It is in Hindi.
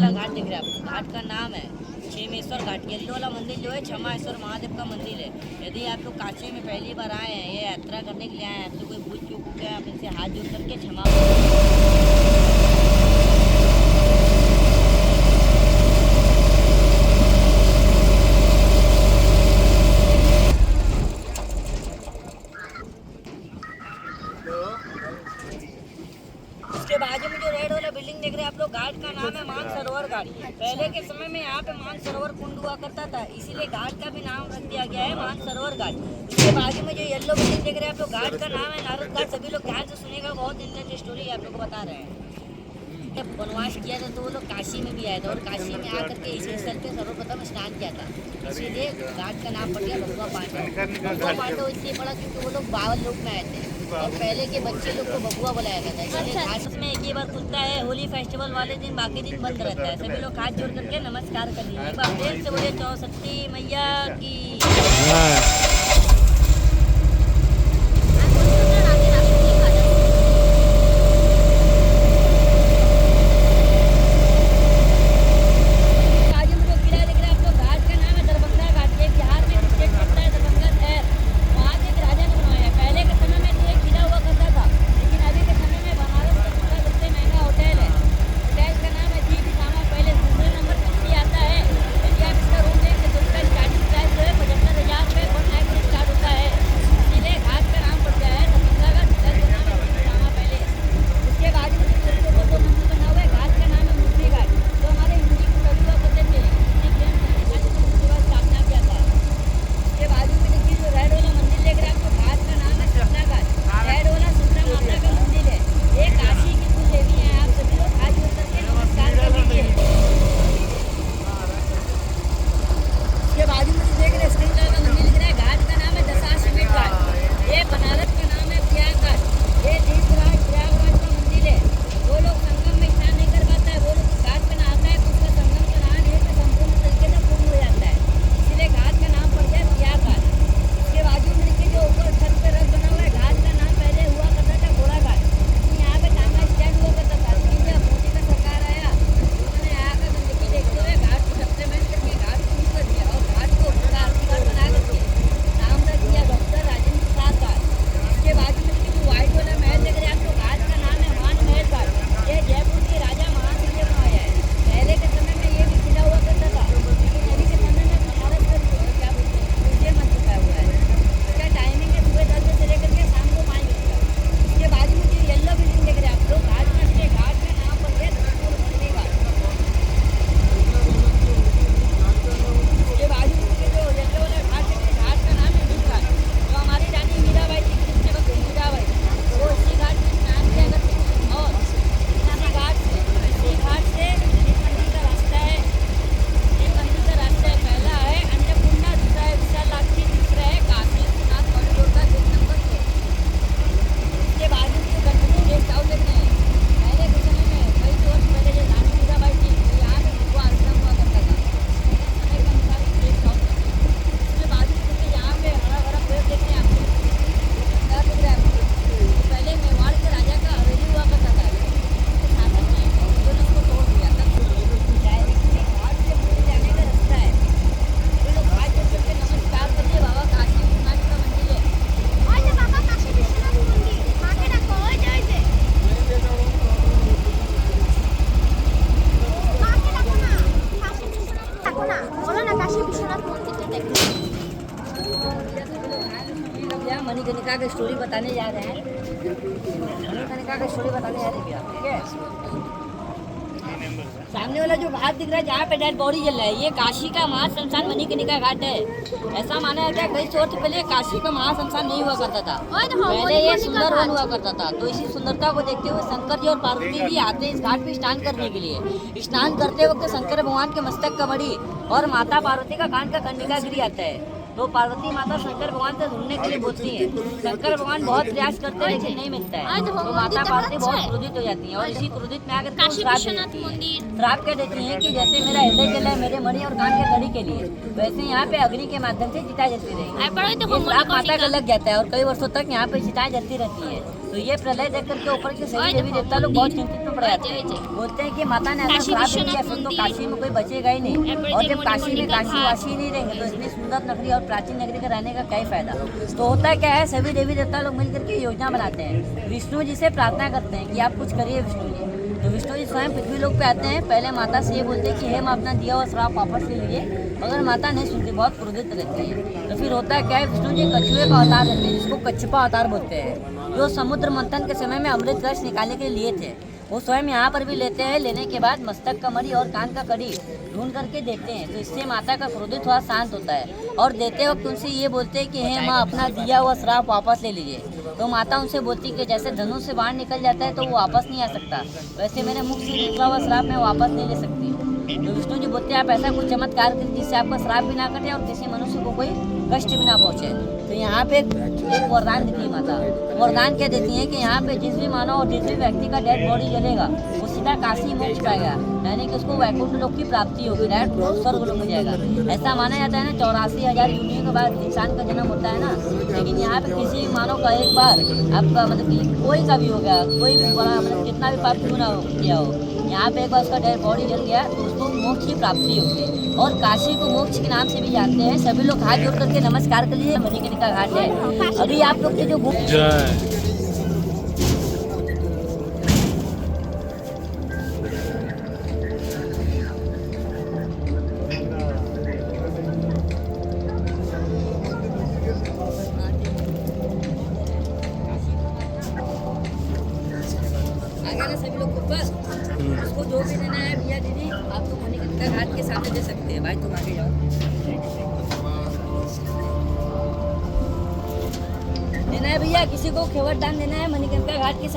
वाला घाट दिख रहा है आपको, घाट का नाम है क्षेमेश्वर घाट। येलो वाला मंदिर जो है क्षमाश्वर महादेव का मंदिर है। यदि आप लोग काशी में पहली बार आए हैं, ये यात्रा करने के लिए आए हैं, आप लोग कोई भूल चूक हो गया, आप इनसे हाथ जोड़ करके क्षमा। उसके बाजू में जो रेड वाला बिल्डिंग देख रहे हैं आप लोग, घाट का नाम है मानसरोवर घाट। पहले के समय में यहाँ पे मानसरोवर कुंड हुआ करता था, इसीलिए घाट का भी नाम रख दिया गया है मानसरोवर घाट। उसके बाजू में जो येलो बिल्डिंग देख रहे हैं आप लोग, घाट का नाम है नारद घाट। सभी लोग ध्यान से सुनेगा, बहुत इंटरेस्टिंग स्टोरी आप लोग को बता रहे हैं। जब वनवास किया था तो वो लोग काशी में भी आए थे, और काशी में आकर के इसी स्थल पे सर्वप्रथम स्नान किया था, इसीलिए घाट का नाम पड़ गया भगवा पांडव। भगवा पांडव इसलिए पड़ा क्योंकि वो लोग 52 लोग में आए थे, और पहले के बच्चे लोग को बबुआ बुलाया जाता है। इसलिए घाट में एक ही बार खुलता है होली फेस्टिवल वाले दिन, बाकी दिन बंद रहता है। सभी लोग हाथ जोड़ करके नमस्कार कर लीजिए। एक बार फिर से बोलिए 64 मैया की। मणिकर्णिका की स्टोरी बताने जा रहे हैं। मणिकर्णिका की स्टोरी बताने जा रहे हैं, ठीक है। सामने वाला जो घाट दिख रहा है जहाँ पे डेड बॉडी जल रहा है, ये काशी का महाश्मशान मणिकर्णिका घाट है। ऐसा माना जाता है कई सौ वर्ष पहले काशी का महाश्मशान नहीं हुआ करता था, पहले ये सुंदर वन हुआ करता था। तो इसी सुंदरता को देखते हुए शंकर जी और पार्वती भी आते हैं इस घाट पे स्नान करने के लिए। स्नान करते वक्त शंकर भगवान के मस्तक का मणि और माता पार्वती का कान का कर्णिका गिर आता है। तो पार्वती माता शंकर भगवान से ढूंढने के लिए बोलती है। शंकर भगवान बहुत प्रयास करते हैं लेकिन नहीं मिलता है। तो माता पार्वती बहुत क्रोधित हो जाती है और इसी क्रोधित में आकर श्राप कह देती है कि जैसे मेरा हृदय जला है मेरे मणि और कान के कड़ी के लिए, वैसे यहाँ पे अग्नि के माध्यम से चिता जलती रहेगी। माता का लग जाता है और कई वर्षों तक यहाँ पे चिता जलती रहती है। तो ये प्रलय देख करके ऊपर के सभी देवी देवता लोग बहुत चिंतित में पड़ जाते हैं। बोलते हैं कि माता ने ऐसा श्राप दे दिया, फिर तो काशी में कोई बचेगा ही नहीं, और जब काशी में काशीवासी नहीं रहेंगे तो इतनी सुंदर नगरी और प्राचीन नगरी का रहने का क्या ही फायदा। तो होता क्या है, सभी देवी देवता लोग मिलकर के योजना बनाते हैं, विष्णु जी से प्रार्थना करते हैं कि आप कुछ करिए विष्णु जी। तो विष्णु जी स्वयं पृथ्वी लोक पे आते हैं, पहले माता से ये बोलते हैं कि हे माँ अपना दिया हुआ श्राप वापस ले लीजिए, मगर माता नहीं सुनती, बहुत क्रोधित रहती है। तो फिर होता है क्या है, विष्णु जी कछुए का अवतार लेते हैं, जिसको कच्छपा अवतार बोलते हैं, जो समुद्र मंथन के समय में अमृत रस निकालने के लिए लिए थे, वो स्वयं यहाँ पर भी लेते हैं। लेने के बाद मस्तक का मणि और कान का कड़ी ढूंढ करके देते हैं, तो इससे माता का क्रोधित थोड़ा शांत होता है, और देते वक्त उनसे ये बोलते हैं कि हे माँ अपना दिया हुआ श्राप वापस ले लीजिए। तो माता उनसे बोलती कि जैसे धनुष से बाहर निकल जाता है तो वो वापस नहीं आ सकता, वैसे मेरे मुख से निकला हुआ श्राप मैं वापस नहीं ले सकती। तो विष्णु जी बोलते हैं आप ऐसा कुछ चमत्कार करें जिससे आपका श्राप भी ना कटे और किसी मनुष्य को कोई कष्ट भी ना पहुँचे। तो यहाँ पे एक वरदान देती है माता। वरदान क्या देती है कि यहाँ पे जिस भी मानव और जिस भी व्यक्ति का डेड बॉडी जलेगा वो सीधा काशी मोक्ष पाएगा, यानी कि उसको वैकुंठ लोक की प्राप्ति होगी, डायरेक्ट स्वर्ग लोक में जाएगा। ऐसा माना जाता है ना, 84,000 योनियों के बाद इंसान का जन्म होता है ना, लेकिन यहाँ पे किसी भी मानव का एक बार आपका मतलब कि कोई का भी हो गया, कोई भी बड़ा मतलब कितना भी पाप क्यों ना किया हो, यहाँ पे एक बार उसका डेड बॉडी जल गया तो उसको मोक्ष की प्राप्ति होगी। और काशी को मोक्ष के नाम से भी जानते हैं। सभी लोग हाथ जोड़ करके नमस्कार कर लीजिए। मणिकर्णिका घाट है। अभी आप लोग के जो सभी लोग ऊपर उसको जो भी देना है भैया दीदी आप तो मणिकर्णिका घाट के सामने दे सकते हैं। भाई तुम आगे जाओ, देना है भैया किसी को खेवर दान देना है मणिकर्णिका घाट के